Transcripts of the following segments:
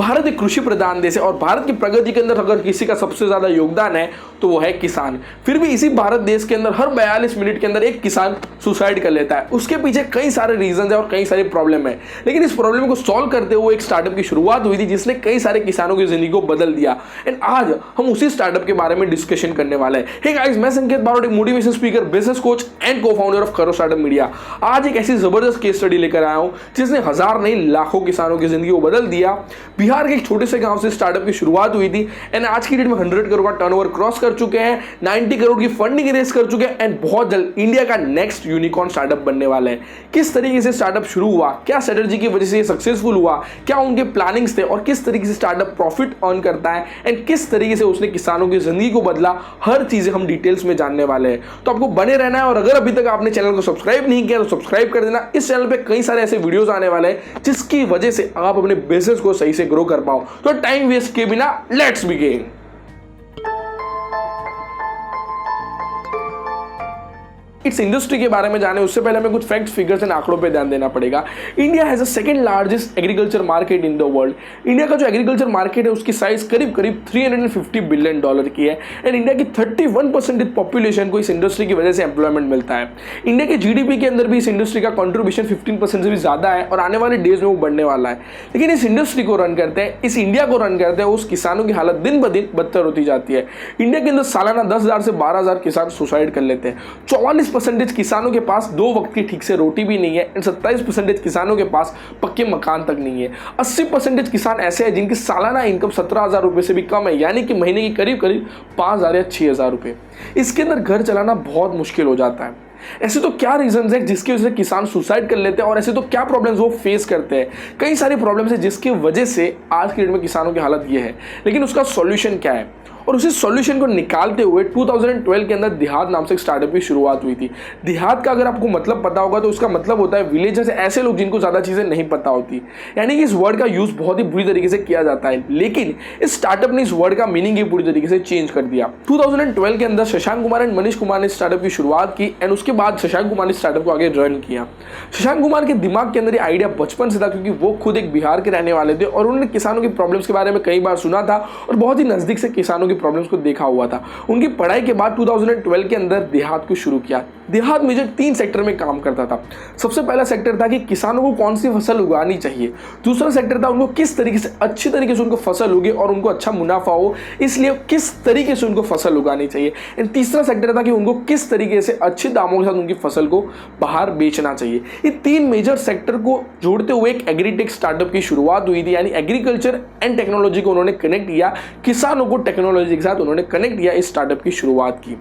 भारत एक कृषि प्रधान देश है और भारत की प्रगति के अंदर अगर किसी का सबसे ज्यादा योगदान है तो वो है किसान। फिर भी इसी भारत देश के अंदर हर 42 मिनट के अंदर एक किसान सुसाइड कर लेता है। उसके पीछे कई सारे रीजन है और कई सारी प्रॉब्लम है, लेकिन इस प्रॉब्लम को सॉल्व करते हुए एक स्टार्टअप की शुरुआत हुई थी जिसने कई सारे किसानों की जिंदगी को बदल दिया। एंड आज हम उसी स्टार्टअप के बारे में डिस्कशन करने वाले हैं। हे गाइस, मैं संकेत Barot, motivation speaker, business coach and को फाउंडर ऑफ करो स्टार्टअप मीडिया। आज एक ऐसी जबरदस्त केस स्टडी लेकर आया हूं जिसने हजार नहीं लाखों किसानों की जिंदगी को बदल दिया। बिहार के एक छोटे से गांव से स्टार्टअप की शुरुआत हुई थी एंड आज की डेट में 100 करोड़ का टर्नओवर क्रॉस कर चुके हैं, 90 करोड़ की फंडिंग रेस कर चुके हैं एंड बहुत जल्द इंडिया का नेक्स्ट यूनिकॉर्न स्टार्टअप बनने वाला है। किस तरीके से स्टार्टअप शुरू हुआ, क्या स्ट्रेटजी की वजह से ये सक्सेसफुल हुआ, क्या उनके प्लानिंग्स थे और किस तरीके से स्टार्टअप प्रॉफिट अर्न करता है एंड किस तरीके से उसने किसानों की जिंदगी को बदला, हर चीजें हम डिटेल्स में जानने वाले हैं। तो आपको बने रहना है और अगर अभी तक आपने चैनल को सब्सक्राइब नहीं किया तो सब्सक्राइब कर देना। इस चैनल पे कई सारे ऐसे वीडियोस आने वाले हैं जिसकी वजह से आप अपने बिजनेस को सही से ग्रो कर पाओ। तो टाइम वेस्ट किए बिना लेट्स बिगिन। इस इंडस्ट्री के बारे में जाने उससे पहले हमें कुछ फैक्ट्स, फिगर्स एंड आंकड़ों पे ध्यान देना पड़ेगा। India has a second largest agriculture market in the world. India का जो एग्रीकल्चर मार्केट है उसकी साइज करीब 350 बिलियन डॉलर की है एंड इंडिया की 31% पॉपुलेशन को इस इंडस्ट्री की वजह से एम्प्लॉयमेंट मिलता है। इंडिया के जीडीपी के अंदर भी इस इंडस्ट्री का कॉन्ट्रीब्यूशन 15% से भी ज्यादा है और आने वाले डेज में वो बढ़ने वाला है। लेकिन इस इंडस्ट्री को रन करते हैं, इस इंडिया को रन करते हैं, उस किसानों की हालत दिन ब दिन बदतर होती जाती है। इंडिया के अंदर सालाना 10,000 से 12,000 किसान सुसाइड कर लेते हैं। 44% किसानों के पास 2 वक्त की ठीक से रोटी भी नहीं है एंड 27% किसानों के पास पक्के मकान तक नहीं है। 80% किसान ऐसे हैं जिनकी सालाना इनकम 17,000 रुपए से भी कम है, यानी कि महीने की करीब 5,000 या 6,000 रुपए। इसके अंदर घर चलाना बहुत मुश्किल हो जाता है। ऐसे तो क्या रीजंस है जिसकी वजह से किसान सुसाइड कर लेते हैं और ऐसे तो क्या प्रॉब्लम्स वो फेस करते हैं। कई सारी प्रॉब्लम्स है जिसकी वजह से आज की डेट में किसानों की हालत ये है, लेकिन उसका सॉल्यूशन क्या है और उसी सॉल्यूशन को निकालते हुए 2012 के अंदर देहात नाम से एक स्टार्टअप की शुरुआत हुई थी। देहात का अगर आपको मतलब पता होगा तो उसका मतलब होता है विलेजर्स, ऐसे लोग जिनको ज़्यादा चीज़ें नहीं पता होती, यानी कि इस वर्ड का यूज़ बहुत ही बुरी तरीके से किया जाता है। लेकिन इस स्टार्टअप ने इस वर्ड का मीनिंग ही पूरी तरीके से चेंज कर दिया। 2012 के अंदर शशांक कुमार एंड मनीष कुमार ने स्टार्टअप की शुरुआत की एंड उसके बाद शशांक कुमार ने स्टार्टअप को आगे रन किया। शशांक कुमार के दिमाग के अंदर ये आइडिया बचपन से था क्योंकि वो खुद एक बिहार के रहने वाले थे और उन्होंने किसानों की प्रॉब्लम्स के बारे में कई बार सुना था और बहुत ही नज़दीक से किसानों की प्रॉब्लम्स को देखा हुआ था। उनकी पढ़ाई के बाद 2012 के अंदर देहात को शुरू किया। देहात मेजर 3 सेक्टर में काम करता था। सबसे पहला सेक्टर था कि किसानों को कौन सी फसल उगानी चाहिए। दूसरा सेक्टर था उनको किस तरीके से अच्छी तरीके से उनको फसल उगे और उनको अच्छा मुनाफा हो, इसलिए किस तरीके से उनको फसल उगानी चाहिए। एंड तीसरा सेक्टर था कि उनको किस तरीके से अच्छे दामों के साथ उनकी फसल को बाहर बेचना चाहिए। ये 3 मेजर सेक्टर को जोड़ते हुए एक एग्रीटेक स्टार्टअप की शुरुआत हुई थी, यानी एग्रीकल्चर एंड टेक्नोलॉजी को उन्होंने कनेक्ट किया, किसानों को टेक्नोलॉजी के साथ उन्होंने कनेक्ट किया, इस स्टार्टअप की शुरुआत की।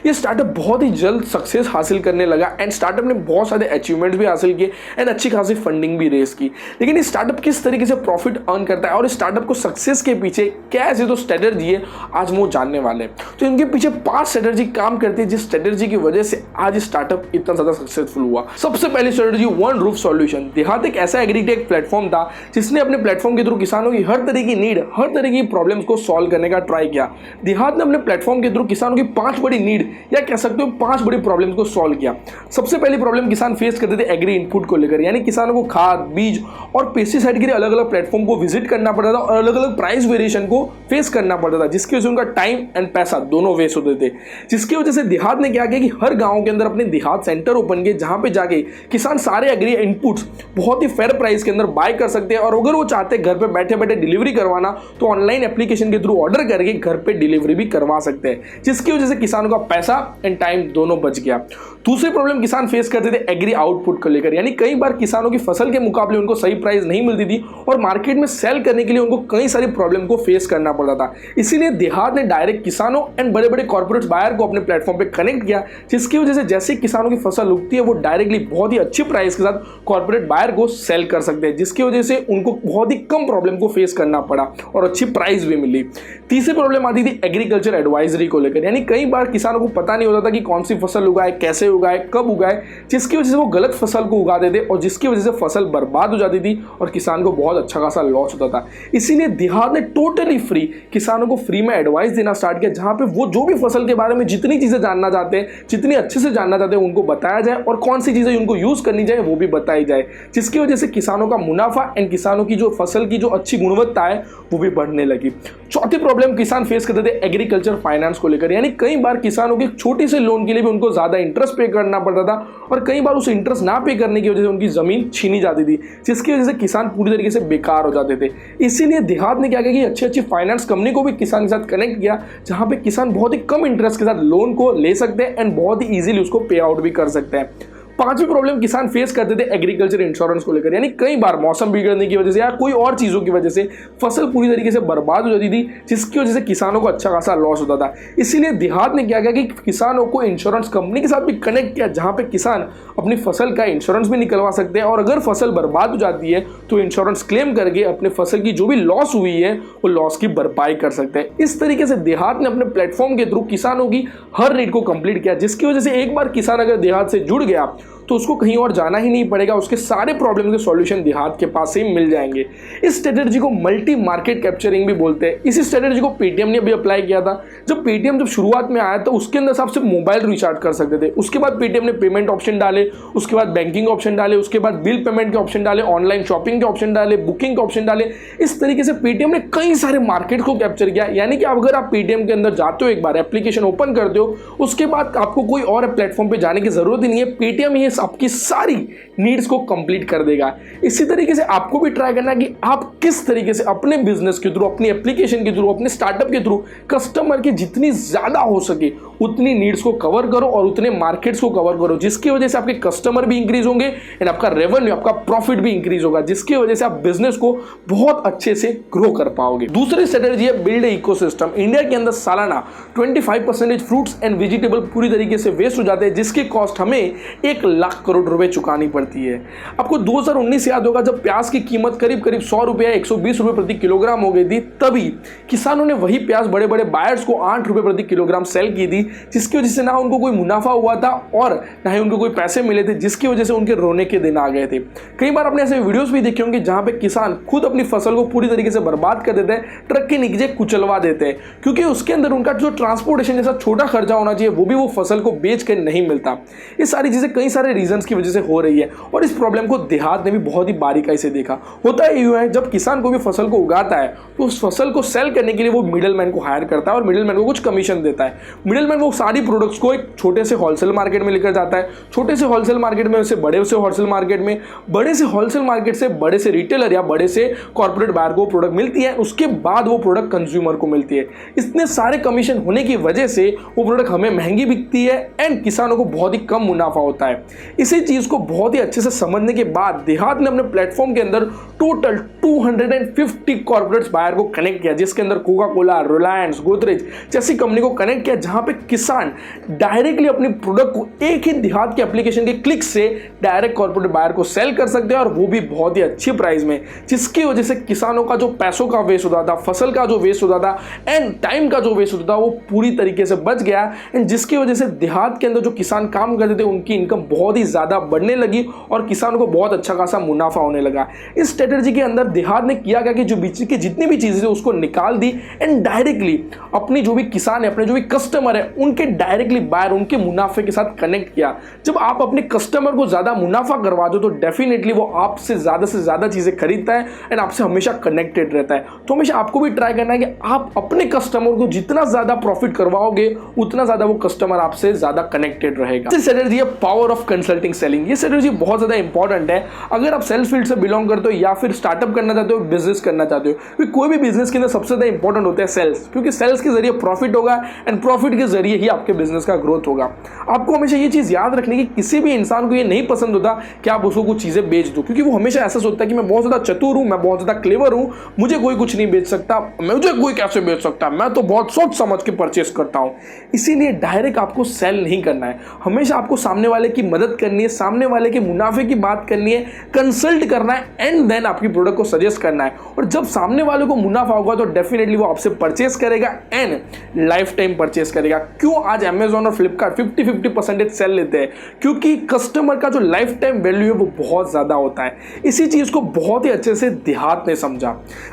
ये स्टार्टअप बहुत ही जल्द सक्सेस हासिल करने लगा एंड स्टार्टअप ने बहुत सारे अचीवमेंट्स भी हासिल किए एंड अच्छी खासी फंडिंग भी रेस की। लेकिन इस स्टार्टअप किस तरीके से प्रॉफिट अर्न करता है और इस स्टार्टअप को सक्सेस के पीछे क्या ऐसे तो स्ट्रेटजी है, आज वो जानने वाले हैं। तो इनके पीछे 5 स्ट्रेटजी काम करती है जिस स्ट्रेटजी की वजह से आज स्टार्टअप इतना ज्यादा सक्सेसफुल हुआ। सबसे पहली स्ट्रेटजी वन रूफ सॉल्यूशन। देहात एक ऐसा एग्रीटेक प्लेटफॉर्म था जिसने अपने प्लेटफॉर्म के थ्रू किसानों की हर तरह की नीड, हर तरह की प्रॉब्लम्स को सॉल्व करने का ट्राई किया। देहात ने अपने प्लेटफॉर्म के थ्रू किसानों की 5 बड़ी नीड या कह सकते हो 5 बड़ी प्रॉब्लम्स को सॉल्व किया। सबसे पहली प्रॉब्लम किसान फेस करते थे एग्री इनपुट को लेकर, यानी किसानों को खाद, बीज और पेस्टिसाइड के लिए अलग अलग प्लेटफॉर्म को विजिट करना पड़ता था और अलग अलग प्राइस वेरिएशन को फेस करना पड़ता था, जिसकी वजह से उनका टाइम एंड पैसा दोनों वेस्ट होते थे। जिसकी वजह से देहात ने क्या किया कि हर गांव के अंदर अपने देहात सेंटर ओपन किए जहां पे जाके किसान सारे एग्री इनपुट्स बहुत ही फेयर प्राइस के अंदर बाय कर सकते हैं और अगर वो चाहते हैं घर पे बैठे बैठे डिलीवरी करवाना तो ऑनलाइन एप्लीकेशन के थ्रू ऑर्डर करके घर पे डिलीवरी भी करवा सकते हैं, जिसकी वजह से किसानों का पैसा एंड टाइम दोनों बच गया। दूसरी प्रॉब्लम किसान फेस करते थे एग्री आउटपुट को लेकर, यानी कई बार किसानों की फसल के मुकाबले उनको सही प्राइस नहीं मिलती थी और मार्केट में सेल करने के लिए उनको कई सारी प्रॉब्लम को फेस करना पड़ता था। इसीलिए देहात ने डायरेक्ट किसानों एंड बड़े बड़े कॉर्पोरेट बायर को अपने प्लेटफॉर्म पे कनेक्ट किया, जिसकी वजह से जैसे किसानों की फसल उगती है वो डायरेक्टली बहुत ही अच्छी प्राइस के साथ कॉर्पोरेट बायर को सेल कर सकते हैं, जिसकी वजह से उनको बहुत ही कम प्रॉब्लम को फेस करना पड़ा और अच्छी प्राइस भी मिली। तीसरी प्रॉब्लम आती थी एग्रीकल्चर एडवाइजरी को लेकर, यानी कई बार किसानों को पता नहीं होता था कि कौन सी फसल उगाए, कैसे उगाए, कब उगाए, जिसकी वजह से वो गलत फसल को उगा देते और जिसकी वजह से फसल बर्बाद हो जाती थी और किसान को बहुत अच्छा खासा लॉस होता था। इसीलिए देहात ने टोटली फ्री किसानों को फ्री में एडवाइस देना स्टार्ट किया, जहां पे वो जो भी फसल के बारे में जितनी चीजें जानना चाहते हैं, जितनी अच्छे से जानना चाहते हैं, उनको बताया जाए और कौन सी चीजें उनको यूज करनी चाहिए वो भी बताई जाए, जिसकी वजह से किसानों का मुनाफा एंड किसानों की जो फसल की जो अच्छी गुणवत्ता है वो भी बढ़ने लगी। चौथी प्रॉब्लम किसान फेस करते थे एग्रीकल्चर फाइनेंस को लेकर, यानी कई बार किसानों के छोटे से लोन के लिए भी उनको ज्यादा इंटरेस्ट पे करना पड़ता था और कई बार उस इंटरेस्ट ना पे करने की वजह से उनकी जमीन छीनी जाती थी, जिसकी वजह से किसान पूरी तरीके से बेकार हो जाते थे। इसीलिए देहात ने क्या किया कि अच्छी अच्छी फाइनेंस कंपनी को भी किसान के साथ कनेक्ट किया, जहां पे किसान बहुत ही कम इंटरेस्ट के साथ लोन को ले सकते हैं एंड बहुत ही इजीली उसको पे आउट भी कर सकते हैं। पांचवी प्रॉब्लम किसान फेस करते थे एग्रीकल्चर इंश्योरेंस को लेकर, यानी कई बार मौसम बिगड़ने की वजह से या कोई और चीजों की वजह से फसल पूरी तरीके से बर्बाद हो जाती थी, जिसकी वजह से किसानों को अच्छा खासा लॉस होता था। इसीलिए देहात ने क्या किया कि किसानों को इंश्योरेंस कंपनी के साथ भी कनेक्ट किया, जहां पे किसान अपनी फसल का इंश्योरेंस भी निकलवा सकते हैं और अगर फसल बर्बाद हो जाती है तो इंश्योरेंस क्लेम करके अपने फसल की जो भी लॉस हुई है वो लॉस की भरपाई कर सकते हैं। इस तरीके से देहात ने अपने प्लेटफॉर्म के थ्रू किसानों की हर नीड को कंप्लीट किया, जिसकी वजह से एक बार किसान अगर देहात से जुड़ गया तो उसको कहीं और जाना ही नहीं पड़ेगा, उसके सारे प्रॉब्लम के सॉल्यूशन देहात के पास से ही मिल जाएंगे। इस स्ट्रेटेजी को मल्टी मार्केट कैप्चरिंग भी बोलते हैं। इसी स्ट्रेटेजी को पेटीएम ने भी अप्लाई किया था। जब पेटीएम जब शुरुआत में आया तो उसके अंदर आप सिर्फ मोबाइल रिचार्ज कर सकते थे, उसके बाद पेटीएम ने पेमेंट ऑप्शन डाले, उसके बाद बैंकिंग ऑप्शन डाले, उसके बाद बिल पेमेंट के ऑप्शन डाले, ऑनलाइन शॉपिंग के ऑप्शन डाले, बुकिंग के ऑप्शन डाले। इस तरीके से पेटीएम ने कई सारे मार्केट को कैप्चर किया, यानी कि अगर आप पेटीएम के अंदर जाते हो, एक बार एप्लीकेशन ओपन करते हो, उसके बाद आपको कोई और प्लेटफॉर्म पे जाने की जरूरत ही नहीं है, पेटीएम ही आपकी सारी नीड्स को कंप्लीट कर देगा। इसी तरीके से आपको भी ट्राई करना है कि आप किस तरीके से अपने बिजनेस के थ्रू, अपनी एप्लीकेशन के थ्रू, अपने स्टार्टअप के थ्रू कस्टमर की जितनी ज्यादा हो सके उतनी नीड्स को कवर करो और उतने मार्केट्स को कवर करो, जिसकी वजह से आपके कस्टमर भी इंक्रीज होंगे एंड आपका रेवेन्यू, आपका प्रॉफिट भी इंक्रीज होगा, जिसकी वजह से आप बिजनेस को बहुत अच्छे से ग्रो कर पाओगे। दूसरी स्ट्रेटेजी है बिल्ड इकोसिस्टम। इंडिया के अंदर सालाना 25% फ्रूट्स एंड वेजिटेबल पूरी तरीके से वेस्ट हो जाते हैं, जिसकी कॉस्ट हमें 1 लाख करोड़ रुपए चुकानी पड़ती है। आपको 2019 याद होगा जब प्याज की कीमत करीब करीब 100 रुपए या 120 रुपए प्रति किलोग्राम हो गई थी, तभी किसानों ने वही प्याज बड़े बड़े बायर्स को 8 रुपए प्रति किलोग्राम सेल की थी, जिसकी वजह से ना उनको कोई मुनाफा हुआ था और ना ही उनको कोई पैसे मिले थे, जिसकी वजह से उनके रोने के दिन आ गए थे। कई बार आपने ऐसे वीडियोस भी देखे होंगे जहां पे किसान खुद अपनी फसल को पूरी तरीके से बर्बाद कर देते हैं, ट्रक के नीचे कुचलवा देते हैं, क्योंकि उसके अंदर उनका जो ट्रांसपोर्टेशन जैसा छोटा खर्चा होना चाहिए वो भी वो फसल को बेच कर नहीं मिलता। ये सारी चीजें कई सारे रीजंस की वजह से हो रही है और इस प्रॉब्लम को देहात ने भी बहुत ही बारीकाई से देखा। होता है यूं है, जब किसान को भी फसल को उगाता है तो उस फसल को सेल करने के लिए वो मिडलमैन को हायर करता है और मिडलमैन को कुछ कमीशन देता है। मिडलमैन वो सारी प्रोडक्ट्स को एक छोटे से होलसेल मार्केट में लेकर जाता है, छोटे से होलसेल मार्केट में से बड़े से होलसेल मार्केट में, बड़े से होलसेल मार्केट से बड़े से रिटेलर या बड़े से कॉर्पोरेट बायर को प्रोडक्ट मिलती है, उसके बाद वो प्रोडक्ट कंज्यूमर को मिलती है। इतने सारे कमीशन होने की वजह से वो प्रोडक्ट हमें महंगी बिकती है एंड किसानों को बहुत ही कम मुनाफा होता है। इसी चीज को बहुत ही अच्छे से समझने के बाद देहात ने अपने प्लेटफॉर्म के अंदर टोटल 250 कॉर्पोरेट बायर को कनेक्ट किया, जिसके अंदर कोका कोला, रिलायंस, गोदरेज जैसी कंपनी को कनेक्ट किया, जहां पे किसान डायरेक्टली अपनी प्रोडक्ट को एक ही देहात की एप्लीकेशन के क्लिक से डायरेक्ट कॉर्पोरेट बायर को सेल कर सकते हैं और वो भी बहुत ही अच्छी प्राइस में, जिसकी वजह से किसानों का जो पैसों का वेस्ट होता था, फसल का जो वेस्ट होता था एंड टाइम का जो वेस्ट होता था, वो पूरी तरीके से बच गया एंड जिसकी वजह से देहात के अंदर जो किसान काम करते थे उनकी इनकम बहुत ही ज्यादा बढ़ने लगी और किसानों को बहुत अच्छा खासा मुनाफा होने लगा। इस स्ट्रेटेजी के अंदर देहात ने किया क्या कि जो बीच की जितनी भी चीजें उसको निकाल दी एंड डायरेक्टली अपनी जो भी किसान है, अपने जो भी कस्टमर है, उनके डायरेक्टली बायर, उनके मुनाफे के साथ कनेक्ट किया। जब आप अपने कस्टमर को ज्यादा मुनाफा करवा दो तो डेफिनेटली वो आपसे ज्यादा चीजें खरीदता है एंड आपसे हमेशा कनेक्टेड रहता है। तो हमेशा आपको भी ट्राई करना है कि आप अपने कस्टमर को जितना ज्यादा प्रॉफिट करवाओगे उतना ज्यादा वो कस्टमर आपसे ज्यादा कनेक्टेड रहेगा। स्ट्रेटेजी है पावर ऑफ कंसल्टिंग सेलिंग। ये स्ट्रेटेजी बहुत ज्यादा इंपॉर्टेंट है अगर आप सेल्स फील्ड से बिलोंग करते हो या फिर स्टार्टअप करना चाहते हो, बिजनेस करना चाहते हो, क्योंकि कोई भी बिजनेस के अंदर सबसे ज्यादा इंपॉर्टेंट होता है सेल्स, क्योंकि सेल्स के जरिए प्रॉफिट होगा एंड प्रॉफिट के जरिए ही आपके बिजनेस का ग्रोथ होगा। आपको हमेशा ये चीज याद रखनी कि किसी भी इंसान को ये नहीं पसंद होता कि आप उसको कुछ चीजें बेच दो, क्योंकि वो हमेशा ऐसा सोचता है कि मैं बहुत ज्यादा चतुर हूं, मैं बहुत ज्यादा क्लेवर हूं, मुझे कोई कुछ नहीं बेच सकता, मुझे कोई कैसे बेच सकता, मैं तो बहुत सोच समझ के परचेस करता हूं। इसीलिए डायरेक्ट आपको सेल नहीं करना है, हमेशा आपको सामने वाले की मदद मदद करनी है, सामने वाले के मुनाफे की बात करनी है, कंसल्ट करना है एंड देन आपकी प्रोडक्ट को सजेस्ट करना है। और जब सामने वाले को मुनाफा होगा तो डेफिनेटली वो आपसे परचेस करेगा एंड लाइफ टाइम परचेस करेगा। क्यों आज अमेजॉन और फ्लिपकार्ट 50-50% सेल लेते हैं? क्योंकि कस्टमर का जो लाइफ टाइम वैल्यू है वो बहुत ज़्यादा होता है। इसी चीज़ को बहुत ही अच्छे से देहात ने समझा।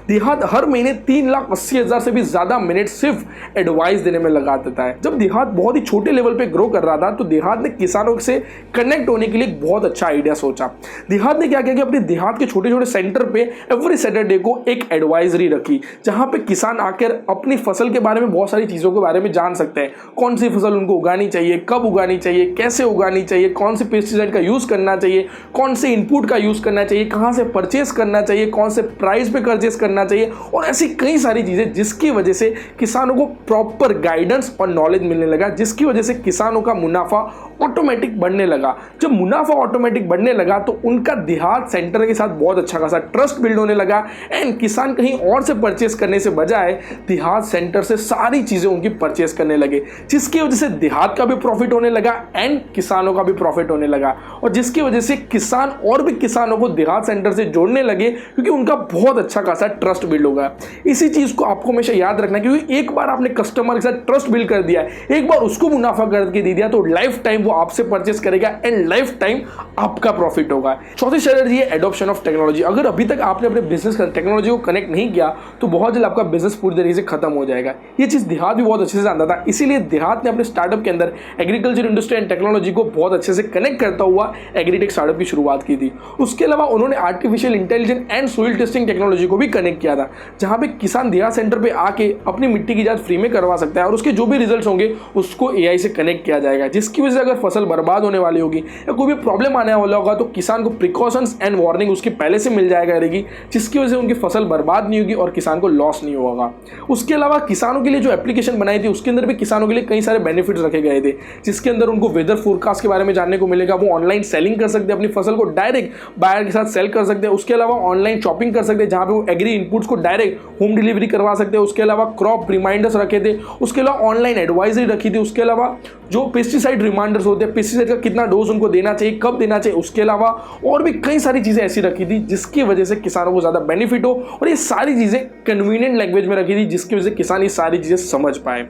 देहात हर महीने 3,80,000 से भी ज़्यादा मिनट सिर्फ एडवाइस देने में लगा देता है। जब देहात बहुत ही छोटे लेवल पे ग्रो कर रहा था तो देहात ने किसानों से कनेक्ट होने के लिए एक बहुत अच्छा आइडिया सोचा। देहात ने क्या किया कि अपने देहात के छोटे छोटे सेंटर पे एवरी सैटरडे को एक एडवाइजरी रखी, जहां पे किसान आकर अपनी फसल के बारे में बहुत सारी चीज़ों के बारे में जान सकते हैं। कौन सी फसल उनको उगानी चाहिए, कब उगानी चाहिए, कैसे उगानी चाहिए, कौन से पेस्टिसाइड का यूज़ करना चाहिए, कौन से इनपुट का यूज़ करना चाहिए, कहाँ से परचेस करना चाहिए, कौन से प्राइस पे परचेस करना चाहिए, और ऐसी कई सारी चीज़ें जिसकी वजह से किसानों को प्रॉपर गाइडेंस और नॉलेज मिलने लगा, जिसकी वजह से किसानों का मुनाफा ऑटोमेटिक बढ़ने लगा। जब मुनाफा ऑटोमेटिक बढ़ने लगा तो उनका देहात सेंटर के साथ बहुत अच्छा खासा ट्रस्ट बिल्ड होने लगा एंड किसान कहीं और से परचेस करने से बजाय देहात सेंटर से सारी चीज़ें उनकी परचेस करने लगे, जिसकी वजह से देहात का भी प्रॉफिट होने लगा एंड किसानों का भी प्रॉफिट होने लगा, और जिसकी वजह से किसान और भी किसानों को देहात सेंटर से जोड़ने लगे क्योंकि उनका बहुत अच्छा खासा ट्रस्ट बिल्ड होगा। इसी चीज़ को आपको हमेशा याद रखना है, क्योंकि एक बार आपने कस्टमर के साथ ट्रस्ट बिल्ड कर दिया है, एक बार उसको मुनाफा करके दे दिया तो लाइफ टाइम वो आपसे परचेस करेगा एंड लाइफ टाइम आपका प्रॉफिट होगा। चौथी स्ट्रेटजी है एडॉप्शन ऑफ टेक्नोलॉजी। अगर अभी तक आपने अपने बिजनेस का टेक्नोलॉजी को कनेक्ट नहीं किया तो बहुत जल्द आपका बिजनेस पूरी तरीके से खत्म हो जाएगा। ये चीज़ देहात भी बहुत अच्छे से जानता था, इसीलिए देहात ने अपने स्टार्टअप के अंदर एग्रीकल्चर इंडस्ट्री एंड टेक्नोलॉजी को बहुत अच्छे से कनेक्ट करता हुआ एग्रीटेक स्टार्टअप की शुरुआत की थी। उसके अलावा उन्होंने artificial intelligence and soil testing technology को भी कनेक्ट किया था, जहां पे किसान देहात सेंटर पे आके अपनी मिट्टी की जांच फ्री में करवा सकता है और उसके जो भी रिजल्ट्स होंगे उसको एआई से कनेक्ट किया जाएगा, जिसकी वजह से अगर फसल बर्बाद होने वाली होगी या कोई भी प्रॉब्लम आने वाला होगा तो किसान को प्रिकॉशंस एंड वार्निंग उसकी पहले से मिल जाएगा रहेगी, जिसकी वजह से उनकी फसल बर्बाद नहीं होगी और किसान को लॉस नहीं होगा। उसके अलावा किसानों के लिए जो एप्लीकेशन बनाई थी उसके अंदर भी किसानों के लिए कई सारे बेनिफिट्स रखे गए थे, जिसके अंदर उनको वेदर फोरकास्ट के बारे में जानने को मिलेगा, वो ऑनलाइन सेलिंग कर सकते हैं, अपनी फसल को डायरेक्ट बायर के साथ सेल कर सकते हैं। उसके अलावा ऑनलाइन शॉपिंग कर सकते हैं जहां पे वो एग्री इनपुट्स को डायरेक्ट होम डिलीवरी करवा सकते हैं। उसके अलावा क्रॉप रिमाइंडर्स रखे थे, उसके अलावा ऑनलाइन एडवाइजरी रखी थी, उसके अलावा जो पेस्टिसाइड रिमाइंडर्स होते हैं, पेस्टिसाइड का कितना डोज उनको देना चाहिए, कब देना चाहिए, उसके अलावा और भी कई सारी चीज़ें ऐसी रखी थी जिसकी वजह से किसानों को ज़्यादा बेनिफिट हो, और ये सारी चीज़ें कन्वीनियंट लैंग्वेज में रखी थी जिसकी वजह से किसान ये सारी चीज़ें समझ पाए।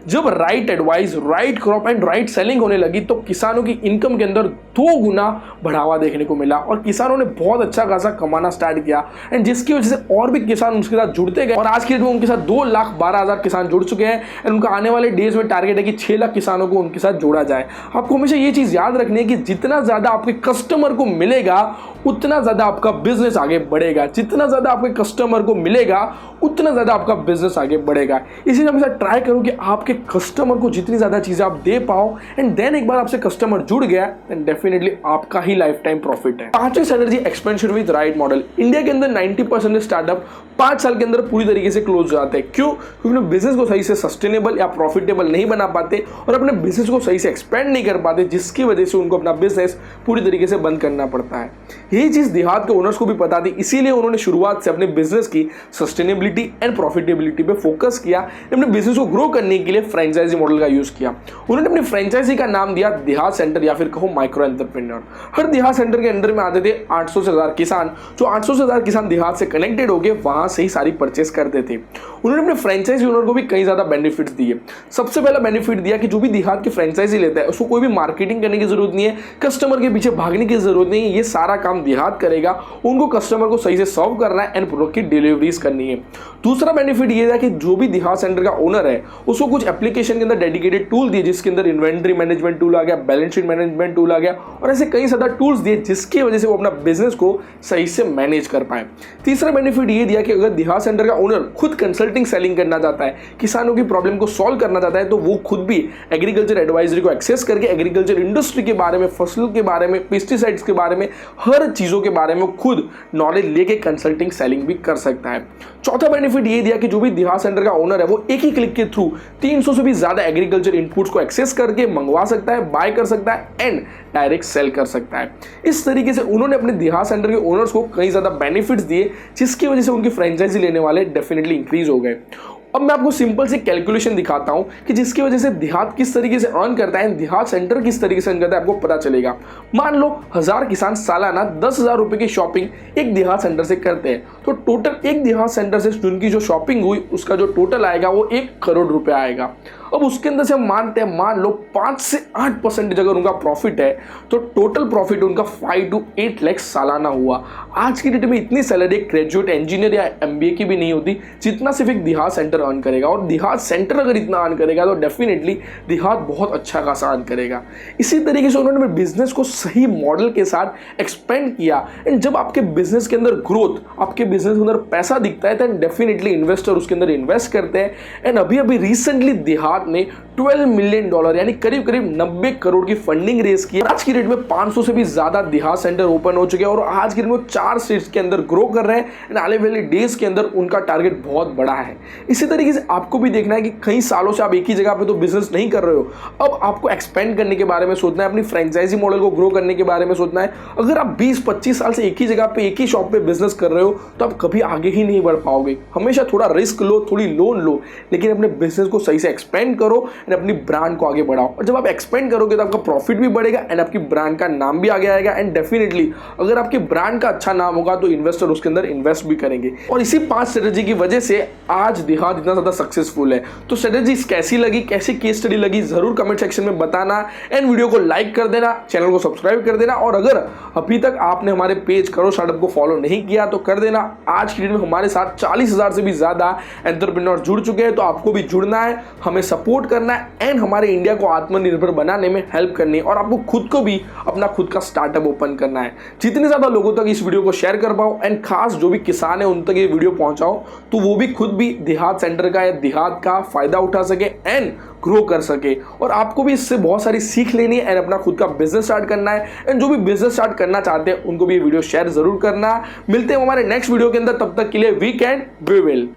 जब right advice, right crop and right selling होने लगी तो किसानों की इनकम के अंदर 2 गुना बढ़ावा देखने को मिला और किसानों ने बहुत अच्छा खासा कमाना स्टार्ट किया एंड जिसकी वजह से और भी किसान उनके साथ जुड़ते गए और आज की डेट में उनके साथ 2,12,000 किसान जुड़ चुके हैं एंड उनका आने वाले डेज में टारगेट है कि 6 लाख किसानों को उनके साथ जोड़ा जाए। आपको हमेशा ये चीज़ याद रखनी है कि जितना ज़्यादा आपके कस्टमर को मिलेगा उतना ज़्यादा आपका बिजनेस आगे बढ़ेगा, जितना ज़्यादा आपके कस्टमर को मिलेगा उतना ज़्यादा आपका बिजनेस आगे बढ़ेगा। इसीलिए हमेशा ट्राई करो कि आपके कस्टमर को जितनी ज़्यादा चीज़ें आप दे पाओ एंड देन एक बार आपसे कस्टमर जुड़ गया देन डेफिनेटली आपका ही लाइफ टाइम प्रॉफिट है। पांचवी strategy expansion with right model. India के अंदर 90% स्टार्टअप 5 साल के अंदर पूरी तरीके से क्लोज हो जाते हैं। क्यों? क्योंकि अपने बिजनेस को सही से सस्टेनेबल या प्रॉफिटेबल नहीं बना पाते और अपने बिजनेस को सही से एक्सपेंड नहीं कर पाते, जिसकी वजह से उनको अपना बिजनेस पूरी तरीके से बंद करना पड़ता है। यही चीज़ देहात के ओनर्स को भी पता थी, इसीलिए उन्होंने शुरुआत से अपने बिजनेस की सस्टेनेबिलिटी एंड प्रॉफिटेबिलिटी पे फोकस किया। अपने बिजनेस को ग्रो करने के लिए फ्रेंचाइजी मॉडल का यूज किया। उन्होंने अपनी फ्रेंचाइजी का नाम दिया देहात सेंटर या फिर कहो माइक्रो एंटरप्रेन्योर। हर देहात सेंटर के अंदर में आते थे 800 से 1000 किसान, जो 800 से 1000 किसान देहात से कनेक्टेड होकर वहां से ही सारी परचेस करते थे। उन्होंने अपने फ्रेंचाइजी ओनर को भी कई ज्यादा बेनिफिट्स दिए। सबसे पहला बेनिफिट दिया कि जो भी देहात की फ्रेंचाइजी लेता है उसको कोई भी मार्केटिंग करने की जरूरत नहीं है, कस्टमर के पीछे भागने की जरूरत नहीं है, ये सारा काम देहात करेगा। उनको कस्टमर को सही से सर्व करना है एंड प्रोडक्ट की डिलीवरीज करनी है। दूसरा बेनिफिट ये था कि जो भी देहात सेंटर का ओनर है उसको कुछ एप्लीकेशन के अंदर डेडिकेटेड टूल दिए, जिसके अंदर इन्वेंट्री मैनेजमेंट टूल आ गया, बैलेंस शीट मैनेजमेंट टूल आ गया और ऐसे कई सारे टूल्स दिए जिसकी वजह से वो अपना बिजनेस को सही से मैनेज कर पाए। तीसरा बेनिफिट ये दिया कि अगर देहात सेंटर का ओनर खुद कंसल्टिंग सेलिंग करना चाहता है, किसानों की प्रॉब्लम को सॉल्व करना चाहता है, तो वो खुद भी एग्रीकल्चर एडवाइजरी को एक्सेस करके एग्रीकल्चर इंडस्ट्री के बारे में, फसल के बारे में, पेस्टिसाइड्स के बारे में, हर चीज़ों के बारे में खुद नॉलेज लेके कंसल्टिंग सेलिंग भी कर सकता है। चौथा बेनिफिट ये दिया कि जो भी देहात सेंटर का ओनर है वो एक ही क्लिक के थ्रू 300 से भी ज्यादा एग्रीकल्चर इनपुट्स को एक्सेस करके मंगवा सकता है, बाय कर सकता है एंड डायरेक्ट सेल कर सकता है। इस तरीके से उन्होंने अपने देहात सेंटर के ओनर्स को कई ज्यादा बेनिफिट्स दिए, जिसकी वजह से उनकी फ्रेंचाइजी लेने वाले डेफिनेटली इंक्रीज हो गए। अब मैं आपको सिंपल सी कैलकुलेशन दिखाता हूं कि जिसकी वजह से देहात किस तरीके से अर्न करता है, देहात सेंटर किस तरीके से अर्न करता है, आपको पता चलेगा। मान लो 1000 किसान सालाना 10,000 रुपए की शॉपिंग एक देहात सेंटर से करते हैं, तो टोटल एक देहात सेंटर से उनकी जो शॉपिंग हुई उसका जो टोटल आएगा वो 1 करोड़ रुपए आएगा। अब उसके अंदर से हम मानते हैं, मान लो 5 से 8% अगर उनका प्रॉफिट है तो टोटल प्रॉफिट उनका 5 to 8 लाख सालाना हुआ। आज की डेट में इतनी सैलरी ग्रेजुएट इंजीनियर या MBA की भी नहीं होती जितना सिर्फ एक देहात सेंटर अर्न करेगा। और देहात सेंटर अगर इतना अर्न करेगा तो डेफिनेटली देहात बहुत अच्छा खासा अर्न करेगा। इसी तरीके से उन्होंने बिजनेस को सही मॉडल के साथ एक्सपेंड किया। एंड जब आपके बिजनेस के अंदर ग्रोथ, आपके बिजनेस के अंदर पैसा दिखता है तो डेफिनेटली इन्वेस्टर उसके अंदर इन्वेस्ट करते हैं। एंड अभी रिसेंटली देहात ने $12 मिलियन यानी करीब करीब 90 करोड़ की फंडिंग रेज की। आज की डेट में 500 से भी ज्यादा देहात सेंटर ओपन हो चुके हैं और आज की डेट में 4 स्टेट्स के अंदर ग्रो कर रहे हैं। एंड आने वाले डेज के अंदर उनका टारगेट बहुत बड़ा है। इसी तरीके से आपको भी देखना है कि कई सालों से आप एक ही जगह पे तो बिजनेस नहीं कर रहे हो, अब आपको एक्सपेंड करने के बारे में सोचना है, अपनी फ्रेंचाइजी मॉडल को ग्रो करने के बारे में सोचना है। अगर आप 20-25 साल से एक ही जगह पे एक ही शॉप पे बिजनेस कर रहे हो तो आप कभी आगे ही नहीं बढ़ पाओगे। हमेशा थोड़ा रिस्क लो, थोड़ी लोन लो, लेकिन अपने बिजनेस को सही से एक्सपेंड करो एंड अपनी ब्रांड को आगे बढ़ाओ। और जब आप एक्सपेंड करोगे तो आपका प्रॉफिट भी बढ़ेगा एंड आपकी ब्रांड का नाम भी आगे आएगा। एंड डेफिनेटली अगर आपकी ब्रांड का अच्छा नाम होगा तो इन्वेस्टर उसके अंदर इन्वेस्ट भी करेंगे। और इसी 5 स्ट्रेटेजी की वजह से आज देहात इतना ज्यादा सक्सेसफुल है। तो स्ट्रेटेजी कैसी लगी, कैसी केस स्टडी लगी, जरूर कमेंट सेक्शन में बताना। एंड वीडियो को लाइक कर देना, चैनल को सब्सक्राइब कर देना। और अगर अभी तक आपने हमारे पेज करो स्टार्टअप को फॉलो नहीं किया तो कर देना। आज की डेट में हमारे साथ 40,000 से भी ज्यादा एंटरप्रेन्योर जुड़ चुके हैं, तो आपको भी जुड़ना है, हमें सपोर्ट करना है एंड हमारे इंडिया को आत्मनिर्भर बनाने में हेल्प करनी है। और आपको खुद को भी अपना खुद का स्टार्टअप ओपन करना है। जितने ज्यादा लोगों तक इस वीडियो को शेयर कर पाओ एंड खास जो भी किसान है उन तक ये वीडियो पहुंचाओ तो वो भी खुद भी देहात सेंटर का या देहात का फायदा उठा सके एंड ग्रो कर सके। और आपको भी इससे बहुत सारी सीख लेनी है एंड अपना खुद का बिजनेस स्टार्ट करना है। एंड जो भी बिजनेस स्टार्ट करना चाहते हैं उनको भी ये वीडियो शेयर जरूर करना। मिलते हैं हमारे नेक्स्ट वीडियो के अंदर, तब तक के लिए वी कैन वी विल।